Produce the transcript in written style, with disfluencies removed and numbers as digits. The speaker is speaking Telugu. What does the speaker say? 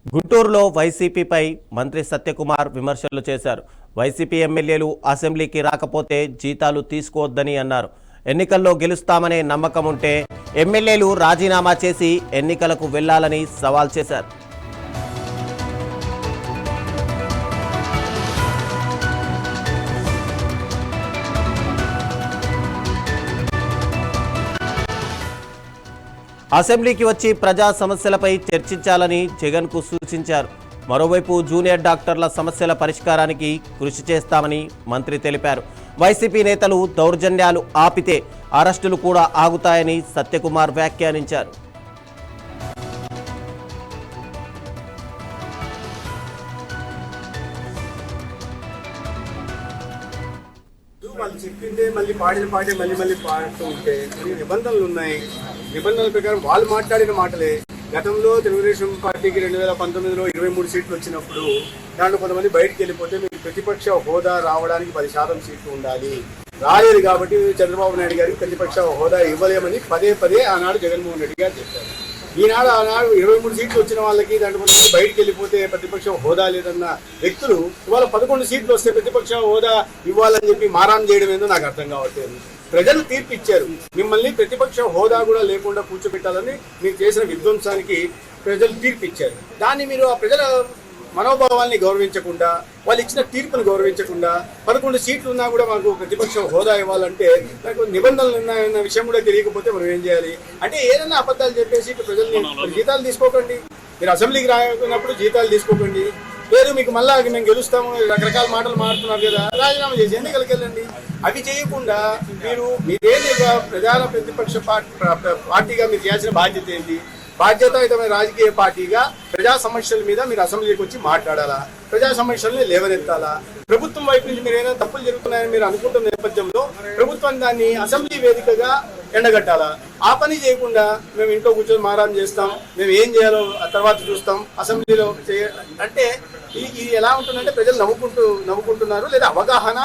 గుంటూరులో వైసీపీపై మంత్రి సత్యకుమార్ విమర్శలు చేశారు. వైసీపీ ఎమ్మెల్యేలు అసెంబ్లీకి రాకపోతే జీతాలు తీసుకోవద్దని అన్నారు. ఎన్నికల్లో గెలుస్తామనే నమ్మకం ఉంటే ఎమ్మెల్యేలు రాజీనామా చేసి ఎన్నికలకు వెళ్లాలని సవాల్ చేశారు. అసెంబ్లీకి వచ్చి ప్రజా సమస్యలపై చర్చించాలని జగన్కు సూచించారు. మరోవైపు జూనియర్ డాక్టర్ల సమస్యల పరిష్కారానికి కృషి చేస్తామని మంత్రి తెలిపారు. వైసీపీ నేతలు దౌర్జన్యాలు ఆపితే అరెస్టులు కూడా ఆగుతాయని సత్యకుమార్ వ్యాఖ్యానించారు. వాళ్ళు చెప్పిందే మళ్ళీ పాటే మళ్ళీ పాడుతూ ఉంటే కొన్ని నిబంధనలు ఉన్నాయి. నిబంధనల ప్రకారం వాళ్ళు మాట్లాడిన మాటలే. గతంలో తెలుగుదేశం పార్టీకి 2019లో 23 సీట్లు వచ్చినప్పుడు దాంట్లో కొంతమంది బయటికి వెళ్ళిపోతే మీకు ప్రతిపక్ష హోదా రావడానికి 10% సీట్లు ఉండాలి. రాలేదు కాబట్టి చంద్రబాబు నాయుడు గారికి ప్రతిపక్ష హోదా ఇవ్వలేమని పదే ఆనాడు జగన్మోహన్ రెడ్డి గారు చెప్పారు. ఆనాడు 23 సీట్లు వచ్చిన వాళ్ళకి దాంట్లో కొంతమంది బయటికి వెళ్ళిపోతే ప్రతిపక్ష హోదా లేదన్న వ్యక్తులు ఇవాళ 11 సీట్లు వస్తే ప్రతిపక్ష హోదా ఇవ్వాలని చెప్పి మారాన్ చేయడం ఏందో నాకు అర్థం కావట్లేదు. ప్రజలు తీర్పు ఇచ్చారు. మిమ్మల్ని ప్రతిపక్ష హోదా కూడా లేకుండా కూర్చోబెట్టాలని మీరు చేసిన విధ్వంసానికి ప్రజలు తీర్పు ఇచ్చారు. దాన్ని మీరు ఆ ప్రజల మనోభావాల్ని గౌరవించకుండా, వాళ్ళు ఇచ్చిన తీర్పును గౌరవించకుండా 11 సీట్లు ఉన్నా కూడా మాకు ప్రతిపక్ష హోదా ఇవ్వాలంటే నాకు నిబంధనలు ఉన్నాయన్న విషయం కూడా తెలియకపోతే మనం ఏం చేయాలి? అంటే ఏదైనా అబద్ధాలు చెప్పేసి ప్రజల్ని జీతాలు తీసుకోకండి. మీరు అసెంబ్లీకి రాకున్నప్పుడు జీతాలు తీసుకోకండి. లేదు మీకు మళ్ళా మేము గెలుస్తాము రకరకాల మాటలు మాట్లాడుతున్నారు కదా, రాజీనామా చేసి ఎన్నికలకు వెళ్ళండి. అవి చేయకుండా మీరేంటి ప్రధాన ప్రతిపక్ష పార్టీగా మీరు చేయాల్సిన బాధ్యత ఏంటి? బాధ్యతాయుతమైన రాజకీయ పార్టీగా ప్రజా సమస్యల మీద మీరు అసెంబ్లీకి వచ్చి మాట్లాడాలా, ప్రజా సమస్యల్ని లేవనెత్తాలా. ప్రభుత్వం వైపు నుంచి మీరు ఏదైనా తప్పులు జరుగుతున్నాయని మీరు అనుకుంటున్న నేపథ్యంలో ప్రభుత్వం దాన్ని అసెంబ్లీ వేదికగా ఎండగట్టాలా. ఆ పని చేయకుండా మేము ఇంట్లో కూర్చొని మారాం చేస్తాం, మేము ఏం చేయాలో ఆ తర్వాత చూస్తాం, అసెంబ్లీలో అంటే ఇది ఎలా ఉంటుందంటే ప్రజలు నవ్వుకుంటున్నారు లేదా అవగాహన